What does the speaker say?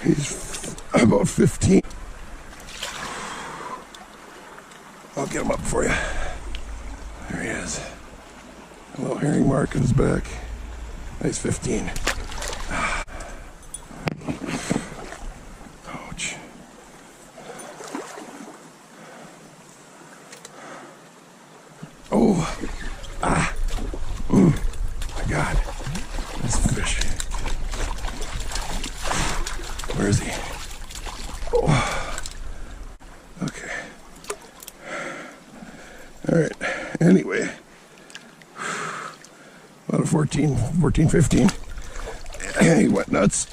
He's about 15. I'll get him up for you. There he is. A little herring mark in his back. Nice 15. Ouch. Oh. Ah. My God. This fish. Where is he? Oh. Okay. All right. Anyway. About a 14, 15. He went nuts.